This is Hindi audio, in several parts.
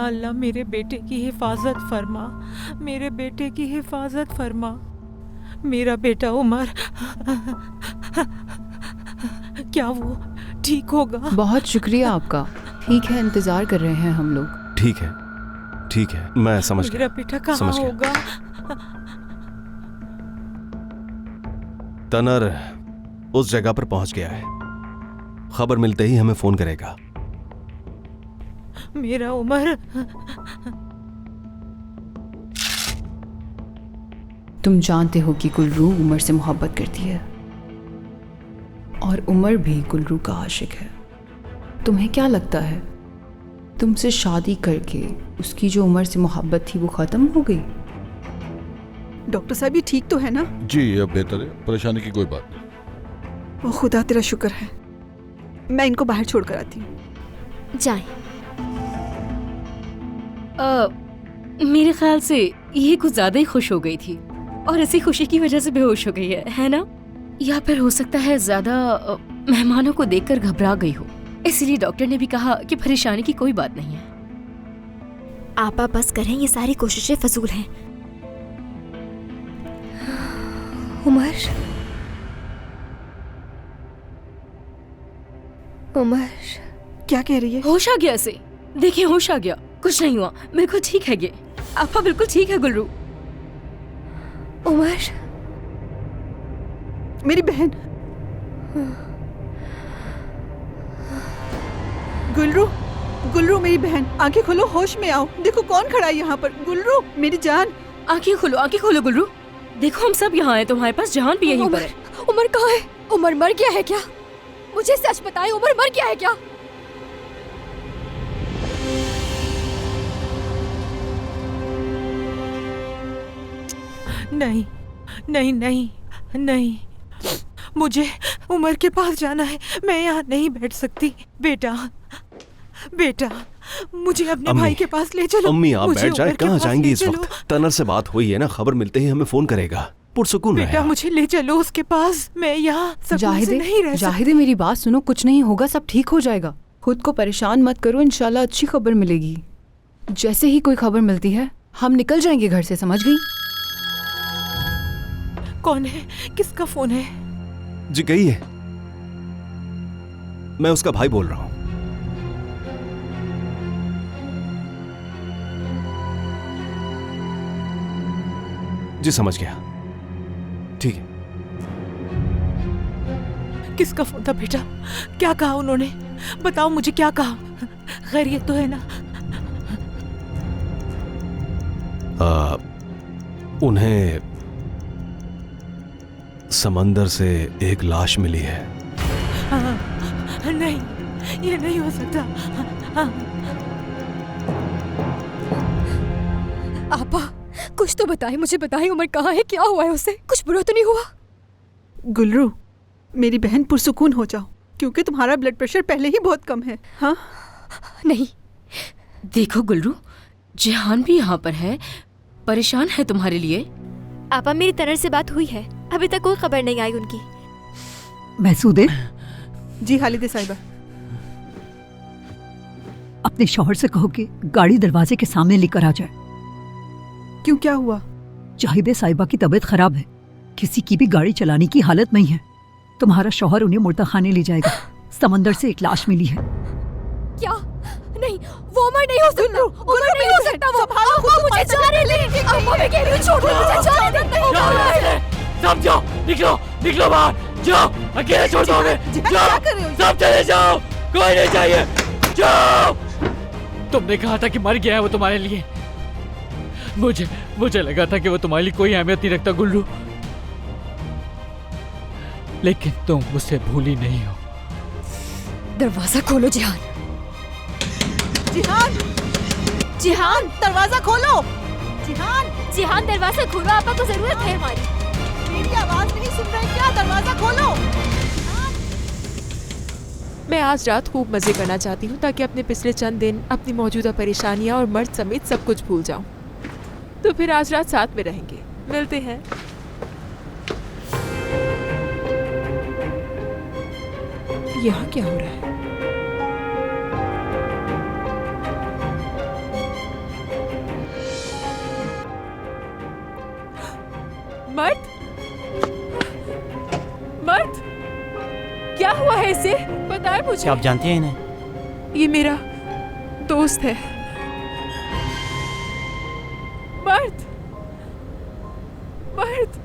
या अल्लाह मेरे बेटे की हिफाजत फरमा, मेरे बेटे की हिफाजत फरमा। मेरा बेटा उमर, क्या वो ठीक होगा? बहुत शुक्रिया आपका। ठीक है, इंतजार कर रहे हैं हम लोग। ठीक है, मैं समझ गया। मेरा बेटा कहाँ होगा? तनर उस जगह पर पहुंच गया है, खबर मिलते ही हमें फोन करेगा। मेरा उमर। तुम जानते हो कि गुलरू उमर से मोहब्बत करती है और उमर भी गुलरू का आशिक है। तुम्हें क्या लगता है तुमसे शादी करके उसकी जो उमर से मोहब्बत थी वो खत्म हो गई? डॉक्टर साहब ये ठीक तो है ना? जी अब बेहतर है, परेशानी की कोई बात नहीं। ओ खुदा तेरा शुक्र है। मैं इनको बाहर छोड़ कर आती हूँ। जाएं। मेरे ख्याल से ये कुछ ज्यादा ही खुश हो गई थी और इसी खुशी की वजह से बेहोश हो गई है ना? या फिर हो सकता है ज्यादा मेहमानों को देखकर घबरा गई हो, इसीलिए डॉक्टर ने भी कहा कि परेशानी की कोई बात नहीं है। आपा बस करें, ये सारी कोशिशें फजूल हैं। उमर, उमर क्या कह रही है? होश आ गया इसे, देखिए होश आ गया, कुछ नहीं हुआ, बिल्कुल ठीक है ये। आपा बिल्कुल ठीक है गुलरू। उमर, मेरी बहन गुलरू, गुलरू मेरी बहन, आंखें खोलो, होश में आओ। देखो कौन खड़ा है यहाँ पर। गुलरू मेरी जान, आंखें खोलो गुलरू। देखो हम सब यहाँ हैं, तुम्हारे पास जहान भी यहीं पर है। उमर कहाँ है? उमर मर गया है क्या? मुझे सच बताएं, उमर मर गया है क्या? नहीं नहीं नहीं नहीं, मुझे उमर के पास जाना है। मैं यहाँ नहीं बैठ सकती। बेटा बेटा, मुझे अपने भाई के पास ले चलो। अम्मी आप बैठ जाए, कहाँ जाएंगी इस चलो। वक्त? तनर से बात हुई है ना, खबर मिलते ही हमें फोन करेगा। पुरसुकून रहे बेटा आप। मुझे ले चलो उसके पास, मैं यहाँ सुकून से नहीं रह सकती। जाहिदे मेरी बात सुनो, कुछ नहीं होगा, सब ठीक हो जाएगा। खुद को परेशान मत करो, इंशाल्लाह अच्छी खबर मिलेगी। जैसे ही कोई खबर मिलती है हम निकल जाएंगे घर से, समझ गई? कौन है? किसका फोन है? जी कही है, मैं उसका भाई बोल रहा हूं। जी समझ गया, ठीक है। किसका फोन था बेटा? क्या कहा उन्होंने? बताओ मुझे, क्या कहा? खैरियत तो है ना? उन्हें समंदर से एक लाश मिली है। नहीं, ये नहीं हो सकता। आपा कुछ तो बताएं, मुझे बताएं, उमर कहाँ है? क्या हुआ है उसे? कुछ बुरा तो नहीं हुआ? गुलरू मेरी बहन, पुरसुकून हो जाओ, क्योंकि तुम्हारा ब्लड प्रेशर पहले ही बहुत कम है। हाँ नहीं, देखो गुलरू, जिहान भी यहाँ पर है, परेशान है तुम्हारे लिए। आपा मेरी तनर से बात हुई है, अभी तक कोई खबर नहीं आई उनकी। महसूदे, जी हालिदे साहिबा। अपने शौहर से कहो कि गाड़ी दरवाजे के सामने लेकर आ जाए। क्यों, क्या हुआ? जाहिदे साहिबा की तबीयत खराब है, किसी की भी गाड़ी चलाने की हालत नहीं है। तुम्हारा शौहर उन्हें मुर्दा खाने ले जाएगा। समंदर से एक लाश मिली है। क्या? नहीं, वो उमर नहीं हो सकता। उमर नहीं हो सकता वो। आपा मुझे जाने दे। आपा मैं कह रही हूँ छोड़ दो मुझे, जाने दे। समझो, निकलो निकलो बाहर, जाओ, अकेले छोड़ दो हमें, जाओ, सब चले जाओ, कोई नहीं चाहिए, जाओ। तुमने कहा था कि मर गया है वो तुम्हारे लिए, मुझे लगा था कि वो तुम्हारे लिए कोई अहमियत नहीं रखता गुल्लू, लेकिन तुम मुझसे भूली नहीं हो। दरवाजा खोलो जिहान। जिहान, जिहान दरवाजा खोलो। जिहान, जिहान दरवाजा खोलो, आपा को जरूरत है हमारी। मेरी आवाज नहीं सुन रहे क्या? दरवाजा खोलो। मैं आज रात खूब मजे करना चाहती हूँ ताकि अपने पिछले चंद दिन, अपनी मौजूदा परेशानियाँ और मर्द समेत सब कुछ भूल जाऊँ। तो फिर आज रात साथ में रहेंगे, मिलते हैं। यहाँ क्या हो रहा है? मर्द, क्या हुआ है इसे? बताए मुझे। क्या आप जानती हैं इन्हें? ये मेरा दोस्त है। मर्द, मर्द।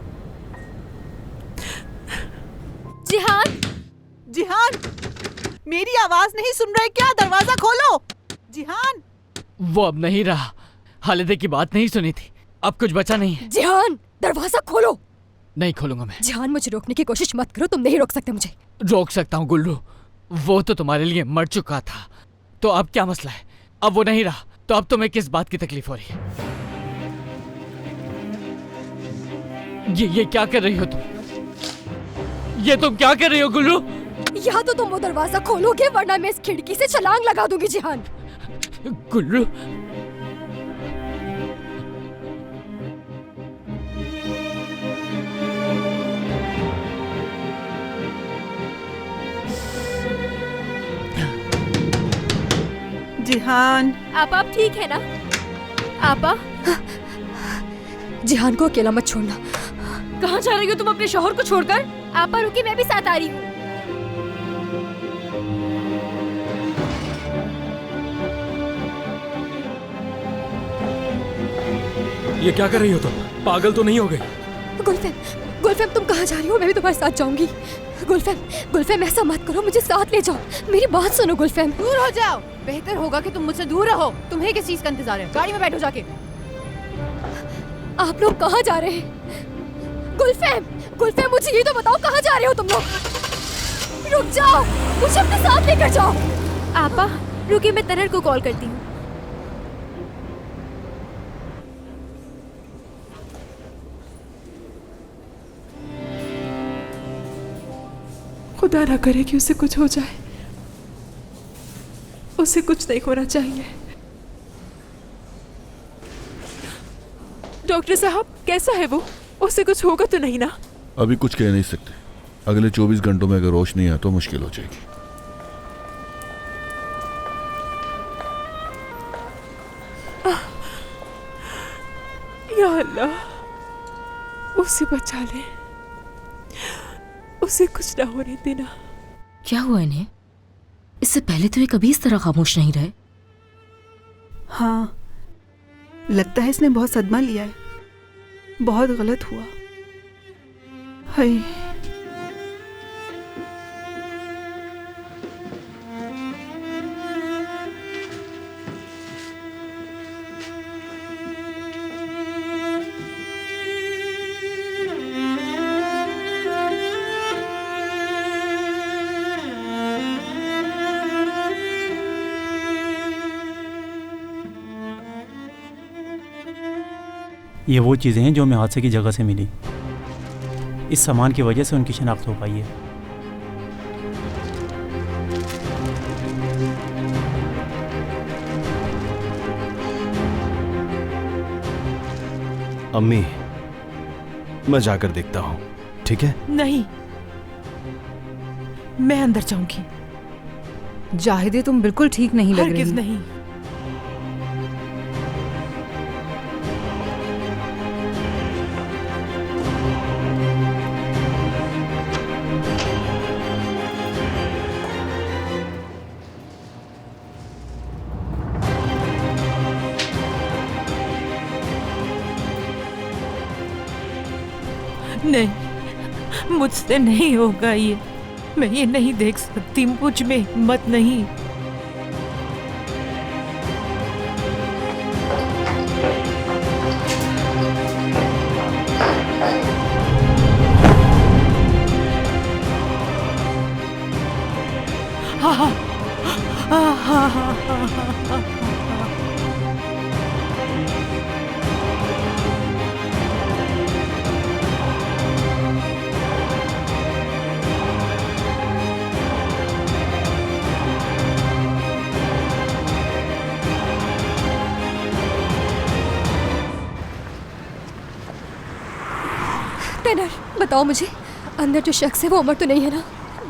जिहान, जिहान, मेरी आवाज नहीं सुन रहे क्या? दरवाजा खोलो। जिहान, वो अब नहीं रहा। हालिदे की बात नहीं सुनी थी, अब कुछ बचा नहीं है। जिहान, दरवाजा खोलो। नहीं खोलूंगा मैं। जिहान, मुझे रोकने की कोशिश मत करो, तुम नहीं रोक सकते मुझे। रोक सकता हूँ गुल्लू, वो तो तुम्हारे लिए मर चुका था, तो अब क्या मसला है? अब वो नहीं रहा, तो अब तुम्हें किस बात की तकलीफ हो रही है? ये क्या कर रही हो तुम? ये तुम क्या कर रही हो गुल्लू? या तो तुम वो दरवाजा खोलोगे वरना मैं इस खिड़की से छलांग लगा दूंगी। जिहान, गुल्लू, जिहान। आप ठीक है ना? आपा, जिहान को अकेला मत छोड़ना। कहाँ जा रही हो तुम अपने शौहर को छोड़कर? आपा रुकी, मैं भी साथ आ रही हूँ। ये क्या कर रही हो तुम? पागल तो नहीं हो गई? गुलफेम, गुलफेम तुम कहाँ जा रही हो? मैं भी तुम्हारे साथ जाऊंगी। गुलफेम, गुलफेम ऐसा मत करो, मुझे साथ ले जाओ। मेरी बात सुनो गुलफेम। दूर हो जाओ, बेहतर होगा कि तुम मुझसे दूर रहो। तुम्हें किस चीज का इंतजार है? गाड़ी में बैठो जाके। आप लोग कहाँ जा रहे हैं? गुलफेम, गुलफेम मुझे ये तो बताओ कहाँ जा रहे हो तुम लोग? रुक जाओ, मुझे अपने साथ लेकर जाओ। आपा रुकिए, मैं तनर को कॉल करती हूँ। खुदा ना करे कि उसे कुछ हो जाए। उसे कुछ नहीं होना चाहिए। डॉक्टर साहब, कैसा है वो? उसे कुछ होगा तो नहीं ना? अभी कुछ कह नहीं सकते। अगले 24 घंटों में अगर रोशनी आए तो मुश्किल हो जाएगी। या अल्लाह, उसे बचा ले, उसे कुछ ना होने देना। क्या हुआ इन्हें? इससे पहले तो ये कभी इस तरह खामोश नहीं रहे। हाँ, लगता है इसने बहुत सदमा लिया है। बहुत गलत हुआ। हाय, ये वो चीज़ें हैं जो हमें हादसे की जगह से मिली। इस सामान की वजह से उनकी शनाख्त हो पाई है। अम्मी, मैं जाकर देखता हूँ, ठीक है? नहीं, मैं अंदर जाऊंगी। जाहिदे, तुम बिल्कुल ठीक नहीं लग रही। हरगिज़ नहीं। नहीं, मुझसे नहीं होगा ये। मैं ये नहीं देख सकती, मुझ में हिम्मत नहीं। हा हा हा हा हा हा। तनर, बताओ मुझे, अंदर जो शख्स है वो उमर तो नहीं है ना?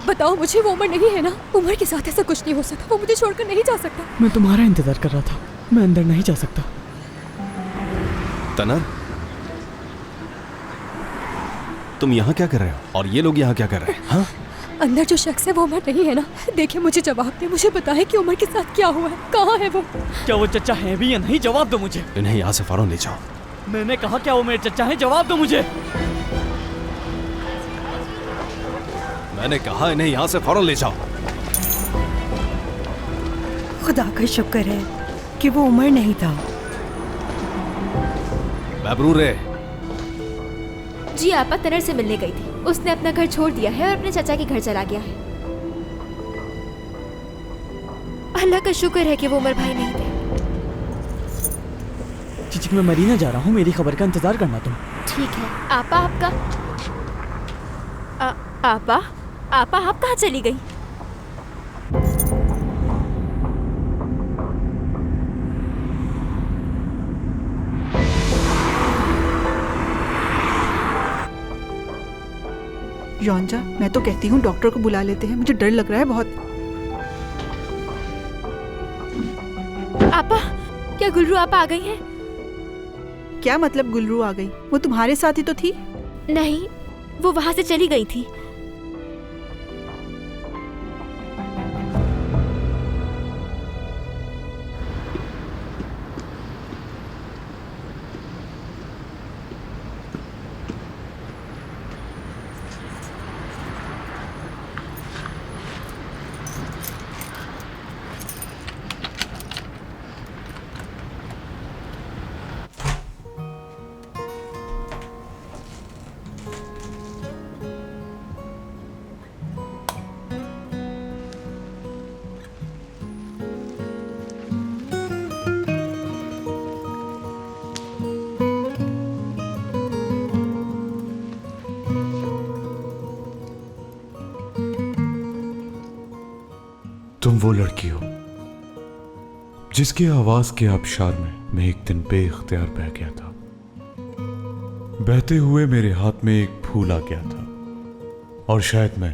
बताओ मुझे, वो उमर नहीं है ना? उमर के साथ ऐसा कुछ नहीं हो सकता। वो मुझे छोड़कर नहीं जा सकता। मैं तुम्हारा इंतजार कर रहा था, मैं अंदर नहीं जा सकता। तनर, तुम यहाँ क्या कर रहे हो और ये लोग यहाँ क्या कर रहे हैं? हाँ? अंदर जो शख्स है वो उमर नहीं है ना? देखिए मुझे जवाब दे, मुझे बताएं कि उमर के साथ क्या हुआ है, कहाँ है वो? क्या वो चचा है भी या नहीं? जवाब दो मुझे। इन्हें यहाँ से फौरन ले जाओ। मैंने कहा क्या वो मेरे चचा हैं? जवाब दो मुझे। मैंने कहा इन्हें यहाँ से फौरन ले जाओ। खुदा का शुक्र है कि वो उमर नहीं था। महबूर है। जी आपा तनर से मिलने गई थी। उसने अपना घर छोड़ दिया है और अपने चाचा के घर चला गया है। अल्लाह का शुक्र है कि वो उमर भाई नहीं थे। चीची मैं मरीना जा रहा हूँ, मेरी खबर का इंतजार करना तुम। ठीक है। आपा आपका आपा आपा आप कहाँ चली गई? योंजा, मैं तो कहती हूँ डॉक्टर को बुला लेते हैं, मुझे डर लग रहा है बहुत। आपा, क्या गुलरू आपा आ गई हैं? क्या मतलब गुलरू आ गई? वो तुम्हारे साथ ही तो थी। नहीं, वो वहां से चली गई थी। तुम वो लड़की हो जिसकी आवाज के आबशार में मैं एक दिन बेइख्तियार बह गया था। बहते हुए मेरे हाथ में एक फूल आ गया था और शायद मैं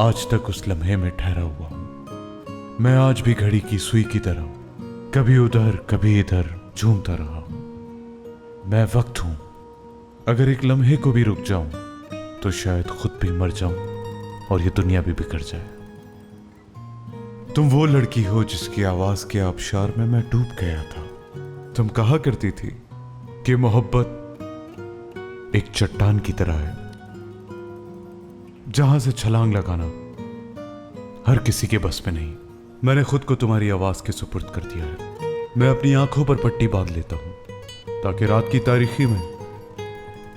आज तक उस लम्हे में ठहरा हुआ हूं। मैं आज भी घड़ी की सुई की तरह कभी उधर कभी इधर झूमता रहा। मैं वक्त हूं, अगर एक लम्हे को भी रुक जाऊं तो शायद खुद भी मर जाऊं और ये दुनिया भी बिगड़ जाए। तुम वो लड़की हो जिसकी आवाज के आबशार में मैं डूब गया था। तुम कहा करती थी कि मोहब्बत एक चट्टान की तरह है जहां से छलांग लगाना हर किसी के बस में नहीं। मैंने खुद को तुम्हारी आवाज के सुपुर्द कर दिया है। मैं अपनी आंखों पर पट्टी बांध लेता हूं ताकि रात की तारीकी में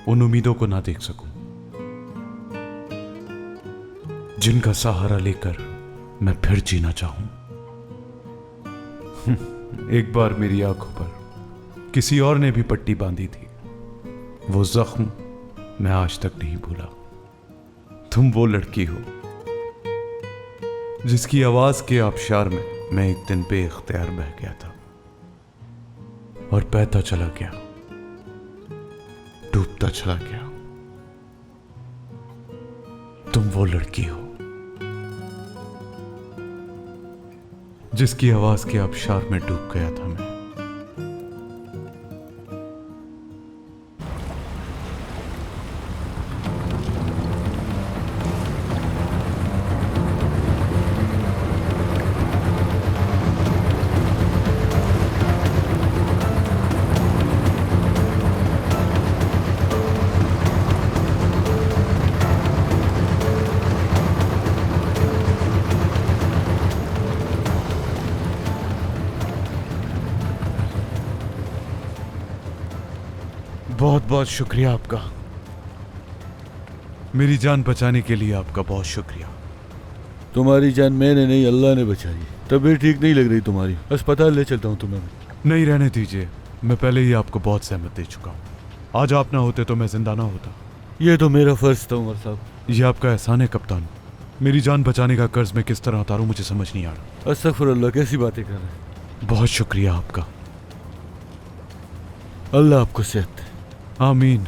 उन उम्मीदों को ना देख सकूं जिनका सहारा लेकर मैं फिर जीना चाहूं। एक बार मेरी आंखों पर किसी और ने भी पट्टी बांधी थी। वो जख्म मैं आज तक नहीं भूला। तुम वो लड़की हो जिसकी आवाज के आबशार में मैं एक दिन बेइख्तियार बह गया था और बहता चला गया, डूबता चला गया। तुम वो लड़की हो जिसकी आवाज के आबशार में डूब गया था मैं। बहुत बहुत शुक्रिया आपका। मेरी जान बचाने के लिए आपका बहुत शुक्रिया। तुम्हारी जान मैंने नहीं, अल्लाह ने बचाई। तबीयत ठीक नहीं लग रही तुम्हारी, अस्पताल ले चलता हूँ तुम्हें। नहीं, रहने दीजिए, मैं पहले ही आपको बहुत सहमत दे चुका हूँ। आज आप ना होते तो मैं जिंदा ना होता। ये तो मेरा फर्ज था उमर साहब। ये आपका एहसान है कप्तान। मेरी जान बचाने का कर्ज मैं किस तरह उतारूं मुझे समझ नहीं आ रहा। अस्तगफुरुल्लाह, कैसी बातें कर रहे हैं। बहुत शुक्रिया आपका। अल्लाह आपको सेहत दे। आमीन।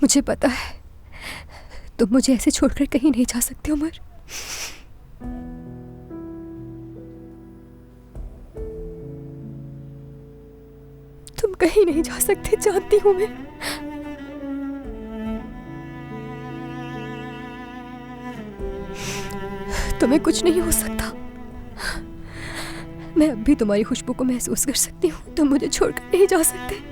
मुझे पता है तुम मुझे ऐसे छोड़कर कहीं नहीं जा सकते उमर। तुम कहीं नहीं जा सकते, जानती हूं मैं। तुम्हें कुछ नहीं हो सकता। मैं अब भी तुम्हारी खुशबू को महसूस कर सकती हूँ। तुम मुझे छोड़कर नहीं जा सकते।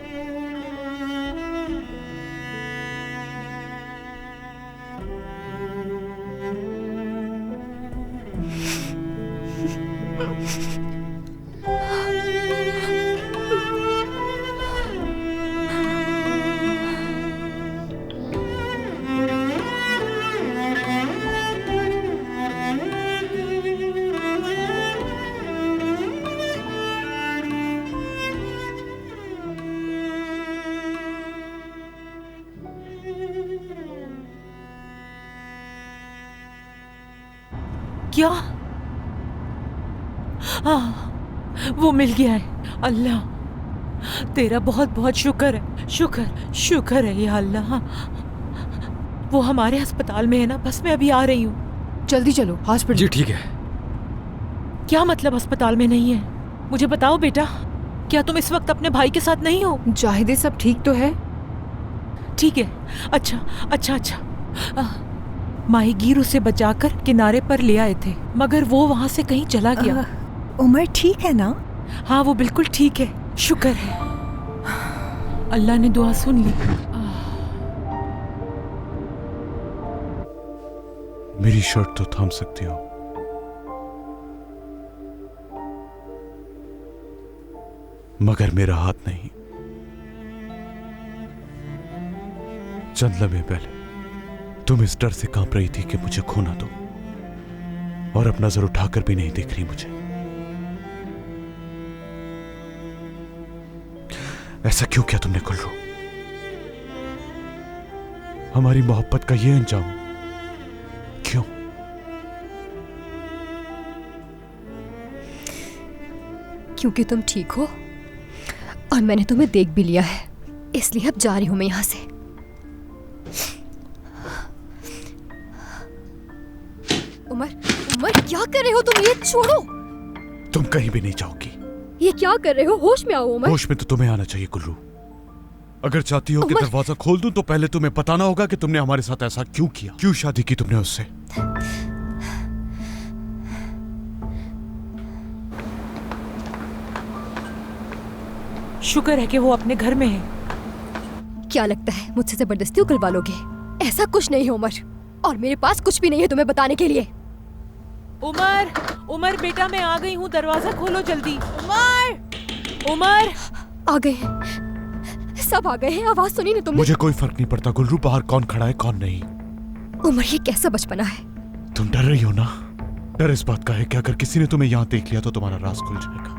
क्या? हाँ, वो मिल गया है। अल्लाह तेरा बहुत बहुत शुक्र है, शुक्र है या अल्लाह। वो हमारे अस्पताल में है ना, बस मैं अभी आ रही हूँ। जल्दी चलो हॉस्पिटल। जी ठीक है। क्या मतलब अस्पताल में नहीं है? मुझे बताओ बेटा, क्या तुम इस वक्त अपने भाई के साथ नहीं हो? जाहिदे सब ठीक तो है? ठीक है। अच्छा। माहीगीर उसे बचाकर किनारे पर ले आए थे, मगर वो वहाँ से कहीं चला गया। उमर ठीक है ना? हाँ, वो बिल्कुल ठीक है, शुक्र है। अल्लाह ने दुआ सुन ली। मेरी शर्ट तो थाम सकती हो, मगर मेरा हाथ नहीं। चंद लम्हे पहले तुम इस डर से कांप रही थी कि मुझे खो ना दो, और अब नजर उठाकर भी नहीं देख रही मुझे। ऐसा क्यों किया तुमने गुलरू? हमारी मोहब्बत का ये अंजाम क्यों? क्योंकि तुम ठीक हो और मैंने तुम्हें देख भी लिया है, इसलिए अब जा रही हूं मैं यहां से। उमर क्या कर रहे हो तुम? ये छोड़ो। तुम कहीं भी नहीं जाओगी। ये क्या कर रहे हो? होश में आओ उमर। होश में तो तुम्हें आना चाहिए गुलरू। अगर चाहती हो कि दरवाजा खोल दूं तो पहले तुम्हें बताना होगा कि तुमने हमारे साथ ऐसा क्यों किया, क्यों शादी की तुमने उससे। शुक्र है कि वो अपने घर में है। क्या लगता है मुझसे जबरदस्ती उगलवा लोगे? ऐसा कुछ नहीं है उमर, और मेरे पास कुछ भी नहीं है तुम्हें बताने के लिए। उमर बेटा, मैं आ गई हूँ, दरवाजा खोलो जल्दी। उमर आ गए, सब आ गए हैं। आवाज सुनी ना तुमने? मुझे कोई फर्क नहीं पड़ता गुलरू, बाहर कौन खड़ा है कौन नहीं। उमर ये कैसा बचपना है? तुम डर रही हो ना? डर इस बात का है कि अगर किसी ने तुम्हें यहाँ देख लिया तो तुम्हारा राज खुल जाएगा।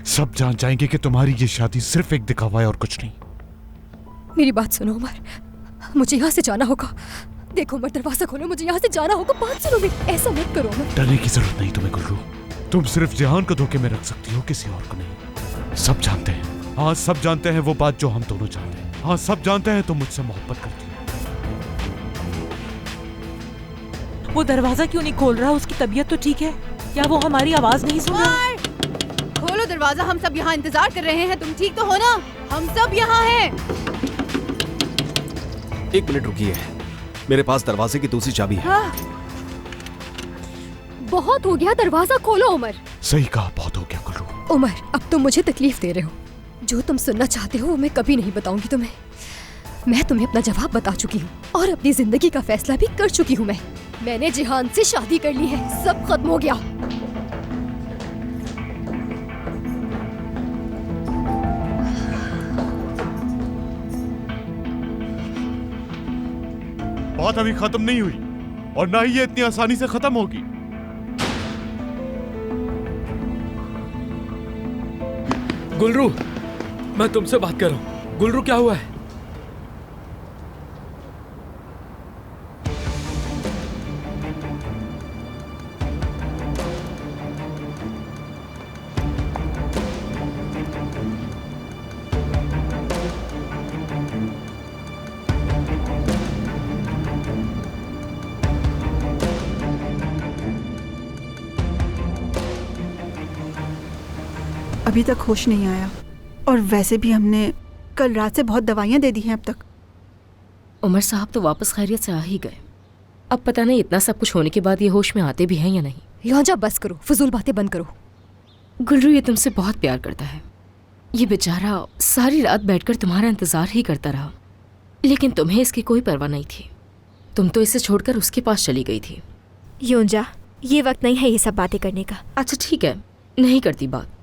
सब जान जाएंगे कि तुम्हारी ये शादी सिर्फ एक दिखावा है और कुछ नहीं। मेरी बात सुनो उमर, मुझे यहाँ से जाना होगा। देखो उमर, दरवाजा खोलो, मुझे यहाँ से जाना होगा। बात सुनो मेरी, ऐसा मत करो उमर। डरने की जरूरत नहीं तुम्हें गुलरू, तुम सिर्फ जिहान को धोखे में रख सकती हो, किसी और को नहीं। सब जानते हैं, हाँ सब जानते हैं वो बात जो हम दोनों जानते हैं। हाँ सब जानते हैं तुम मुझसे मोहब्बत करती हो। वो दरवाजा क्यों नहीं खोल रहा? उसकी तबीयत तो ठीक है? क्या वो हमारी आवाज नहीं सुन रहा? खोलो दरवाजा, हम सब यहाँ इंतजार कर रहे हैं। तुम ठीक तो हो ना? हम सब यहाँ हैं। 1 मिनट रुकिए, मेरे पास दरवाजे की दूसरी चाबी है। हाँ। बहुत हो गया, दरवाजा खोलो उमर। सही कहा, बहुत हो गया गुलरू। उमर अब तुम मुझे तकलीफ दे रहे हो। जो तुम सुनना चाहते हो वो मैं कभी नहीं बताऊंगी तुम्हें। मैं तुम्हें अपना जवाब बता चुकी हूँ और अपनी जिंदगी का फैसला भी कर चुकी हूँ। मैंने जिहान से शादी कर ली है, सब खत्म हो गया। बात अभी खत्म नहीं हुई और ना ही ये इतनी आसानी से खत्म होगी। गुलरू, मैं तुमसे बात कर रहा हूँ। गुलरू क्या हुआ है? अभी तक होश नहीं आया, और वैसे भी हमने कल रात से बहुत दवाइयाँ दे दी हैं अब तक। उमर साहब तो वापस खैरियत से आ ही गए। अब पता नहीं इतना सब कुछ होने के बाद ये होश में आते भी हैं या नहीं। योंजा बस करो, फजूल बातें बंद करो। गुलरू ये तुमसे बहुत प्यार करता है। ये बेचारा सारी रात बैठकर तुम्हारा इंतजार ही करता रहा, लेकिन तुम्हें इसकी कोई परवाह नहीं थी। तुम तो इसे छोड़कर उसके पास चली गई थी। योंजा, ये वक्त नहीं है ये सब बातें करने का। अच्छा ठीक है, नहीं करती बात।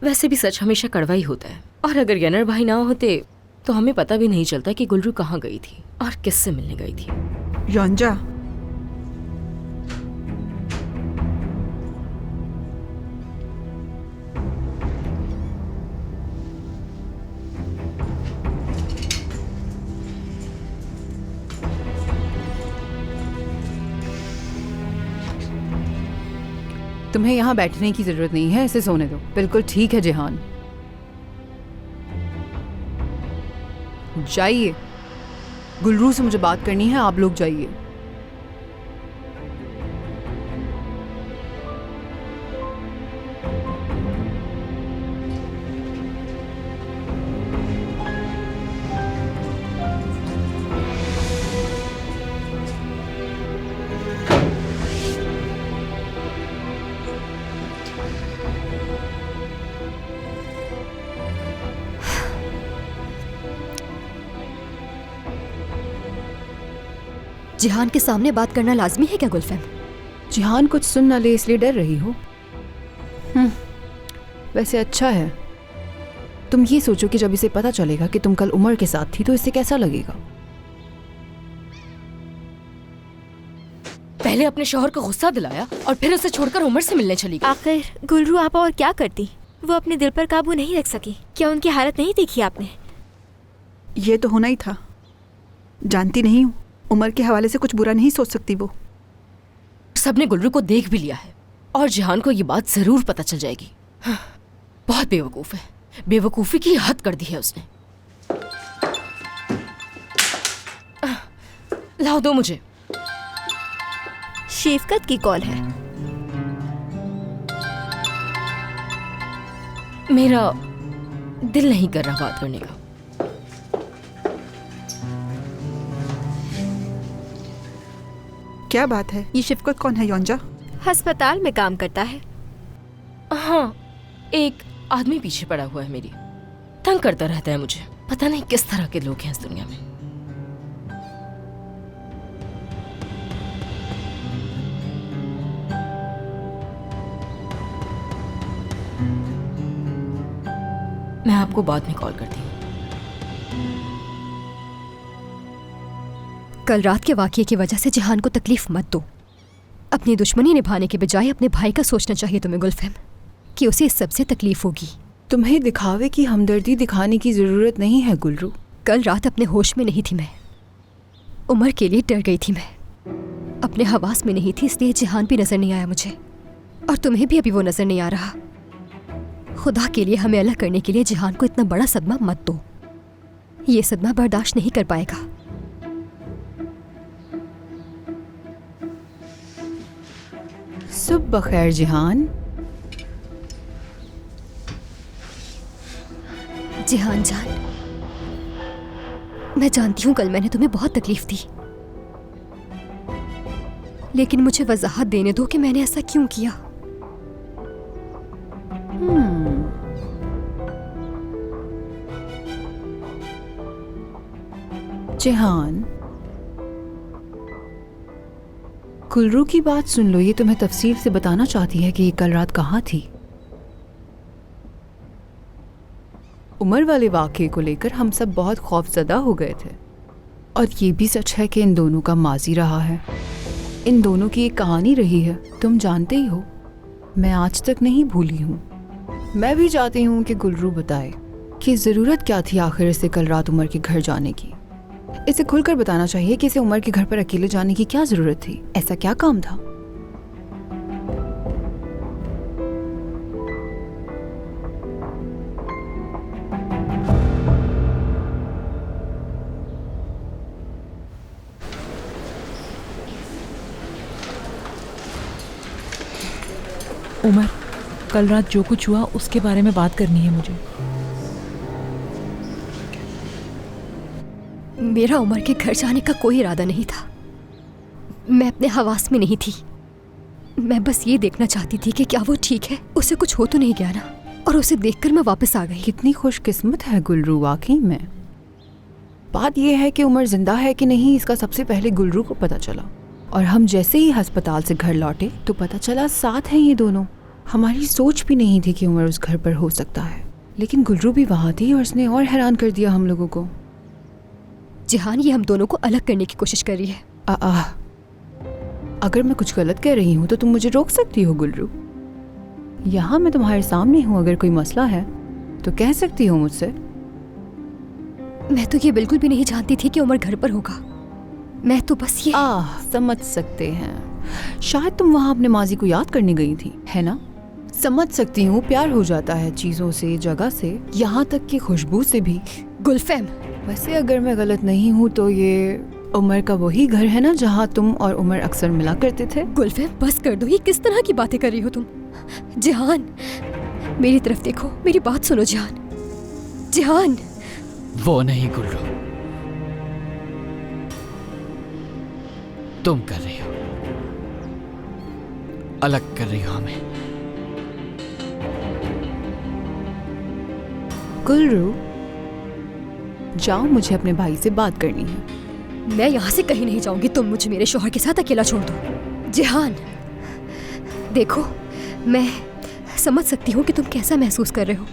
वैसे भी सच हमेशा कड़वा ही होता है, और अगर यनर भाई ना होते तो हमें पता भी नहीं चलता कि गुलरू कहाँ गई थी और किससे मिलने गई थी। योंजा, तुम्हें यहाँ बैठने की जरूरत नहीं है, इसे सोने दो। बिल्कुल ठीक है जिहान, जाइए। गुलरू से मुझे बात करनी है, आप लोग जाइए। जिहान के सामने बात करना लाजमी है क्या गुलफैम? जिहान कुछ सुन ना ले इसलिए डर रही हो। वैसे अच्छा है। तुम ये सोचो कि जब इसे पता चलेगा कि तुम कल उमर के साथ थी तो इसे कैसा लगेगा। पहले अपने शौहर को गुस्सा दिलाया और फिर उसे छोड़कर उमर से मिलने चली गई। आखिर गुलरू आपा और क्या करती? वो अपने दिल पर काबू नहीं रख सकी। क्या उनकी हालत नहीं देखी आपने? ये तो होना ही था। जानती नहीं हूँ, उमर के हवाले से कुछ बुरा नहीं सोच सकती वो। सबने गुलरू को देख भी लिया है और जिहान को ये बात जरूर पता चल जाएगी। बहुत बेवकूफ है, बेवकूफी की हद कर दी है उसने। लाओ दो मुझे। शेफकत की कॉल है। मेरा दिल नहीं कर रहा बात करने का। क्या बात है? ये शिफकत कौन है योंजा? अस्पताल में काम करता है। हाँ, एक आदमी पीछे पड़ा हुआ है मेरी, तंग करता रहता है मुझे। पता नहीं किस तरह के लोग हैं इस दुनिया में। मैं आपको बाद में कॉल करती हूँ। कल रात के वाकये की वजह से जिहान को तकलीफ मत दो। अपनी दुश्मनी निभाने के बजाय अपने भाई का सोचना चाहिए तुम्हें गुलफैम, कि उसे इस सबसे तकलीफ होगी। तुम्हें दिखावे की हमदर्दी दिखाने की जरूरत नहीं है गुलरू। कल रात अपने होश में नहीं थी मैं, उमर के लिए डर गई थी मैं। अपने हवास में नहीं थी, इसलिए जिहान भी नजर नहीं आया मुझे, और तुम्हें भी अभी वो नजर नहीं आ रहा। खुदा के लिए हमें अलग करने के लिए जिहान को इतना बड़ा सदमा मत दो। ये सदमा बर्दाश्त नहीं कर पाएगा। सुबह बखैर जिहान। जिहान जान, मैं जानती हूँ कल मैंने तुम्हें बहुत तकलीफ दी, लेकिन मुझे वजाहत देने दो कि मैंने ऐसा क्यों किया। जिहान, गुलरू की बात सुन लो। ये तुम्हें तफसील से बताना चाहती है कि ये कल रात कहाँ थी। उमर वाले वाक़े को लेकर हम सब बहुत खौफजदा हो गए थे, और ये भी सच है कि इन दोनों का माजी रहा है। इन दोनों की एक कहानी रही है, तुम जानते ही हो। मैं आज तक नहीं भूली हूँ। मैं भी चाहती हूँ कि गुलरू बताए कि ज़रूरत क्या थी आखिर इसे कल रात उमर के घर जाने की। इसे खुलकर बताना चाहिए कि इसे उमर के घर पर अकेले जाने की क्या जरूरत थी। ऐसा क्या काम था? उमर, कल रात जो कुछ हुआ उसके बारे में बात करनी है मुझे। मेरा उमर के घर जाने का कोई इरादा नहीं था। मैं अपने हवास में नहीं थी। मैं बस ये देखना चाहती थी कि क्या वो ठीक है, उसे कुछ हो तो नहीं गया ना। और उसे देखकर मैं वापस आ गई। कितनी खुशकिस्मत है गुलरू वाकई में। बात यह है कि उमर जिंदा है कि नहीं इसका सबसे पहले गुलरू को पता चला, और हम जैसे ही अस्पताल से घर लौटे तो पता चला साथ हैं ये दोनों। हमारी सोच भी नहीं थी कि उमर उस घर पर हो सकता है, लेकिन गुलरू भी वहाँ थी और उसने और हैरान कर दिया हम लोगों को। जिहान ये हम दोनों को अलग करने की कोशिश कर रही है। अगर मैं कुछ गलत कह रही हूँ तो तुम मुझे रोक सकती हो गुलरू। यहाँ मैं तुम्हारे सामने हूँ, अगर कोई मसला है तो कह सकती हो मुझसे। मैं तो ये बिल्कुल भी नहीं जानती थी कि उमर घर पर होगा। मैं तो बस ये समझ सकते हैं। शायद तुम वहाँ अपने माजी को याद करने गई थी, है ना? समझ सकती हूँ, प्यार हो जाता है चीजों से, जगह से, यहाँ तक कि खुशबू से भी। गुलफैम, वैसे अगर मैं गलत नहीं हूँ तो ये उमर का वही घर है ना जहाँ तुम और उमर अक्सर मिला करते थे? गुलफैम बस कर दो, ये किस तरह की बातें कर रही हो तुम? जिहान मेरी तरफ देखो, मेरी बात सुनो जिहान। जिहान वो नहीं गुल्रू, तुम कर रही हो, अलग कर रही हो हमें। गुलरू जाओ, मुझे अपने भाई से बात करनी है। मैं यहाँ से कहीं नहीं जाऊंगी। तुम मुझे मेरे शौहर के साथ अकेला छोड़ दो। जिहान देखो, मैं समझ सकती हूँ कि तुम कैसा महसूस कर रहे हो,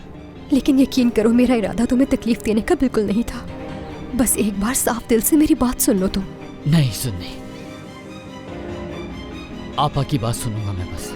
लेकिन यकीन करो मेरा इरादा तुम्हें तकलीफ देने का बिल्कुल नहीं था। बस एक बार साफ दिल से मेरी बात सुन लो तुम। नहीं सुननी, आपा की बात सुनूंगा मैं बस।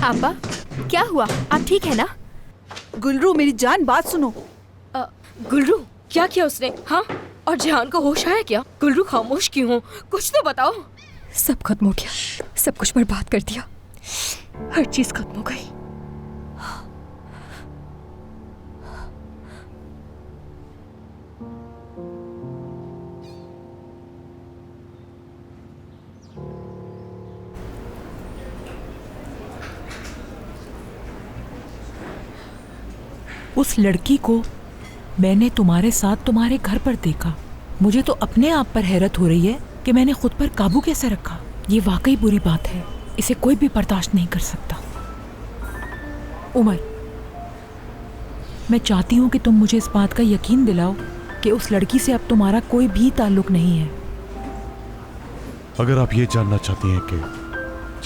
आपा क्या हुआ, आप ठीक है ना? गुलरू मेरी जान बात सुनो। गुलरू क्या किया उसने? हाँ, और जिहान को होश आया क्या? गुलरू खामोश क्यों हो, कुछ तो बताओ। सब खत्म हो गया, सब कुछ बर्बाद कर दिया, हर चीज खत्म हो गई। उस लड़की को मैंने तुम्हारे साथ तुम्हारे घर पर देखा। मुझे तो अपने आप पर हैरत हो रही है कि मैंने खुद पर काबू कैसे रखा। ये वाकई बुरी बात है, इसे कोई भी बर्दाश्त नहीं कर सकता। उमर, मैं चाहती हूँ कि तुम मुझे इस बात का यकीन दिलाओ कि उस लड़की से अब तुम्हारा कोई भी ताल्लुक नहीं है। अगर आप ये जानना चाहती हैं कि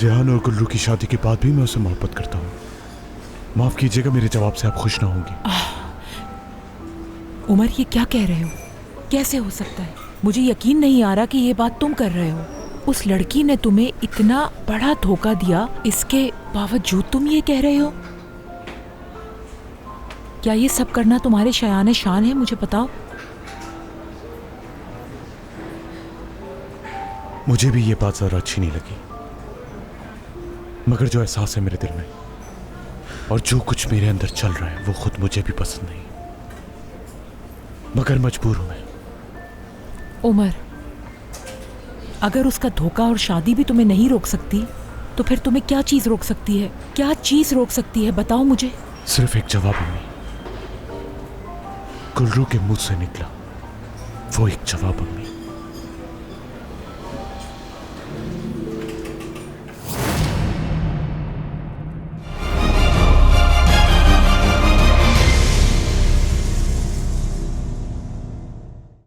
जिहान और गुल्लू की शादी के बाद भी मैं उससे मोहब्बत करता हूँ, माफ कीजिएगा मेरे जवाब से आप खुश ना होंगी। उमर, ये क्या कह रहे हो? कैसे हो सकता है? मुझे यकीन नहीं आ रहा कि ये बात तुम कर रहे हो। उस लड़की ने तुम्हें इतना बड़ा धोखा दिया, इसके बावजूद तुम ये कह रहे हो? क्या ये सब करना तुम्हारे शयाने शान है? मुझे बताओ। मुझे भी ये बात जरा अच्छी नहीं लगी, मगर जो एहसास है मेरे दिल में और जो कुछ मेरे अंदर चल रहा है वो खुद मुझे भी पसंद नहीं, मगर मजबूर हूं मैं। उमर, अगर उसका धोखा और शादी भी तुम्हें नहीं रोक सकती तो फिर तुम्हें क्या चीज रोक सकती है? क्या चीज रोक सकती है? बताओ मुझे। सिर्फ एक जवाब अम्मी, गुल्लू के मुंह से निकला वो एक जवाब अम्मी।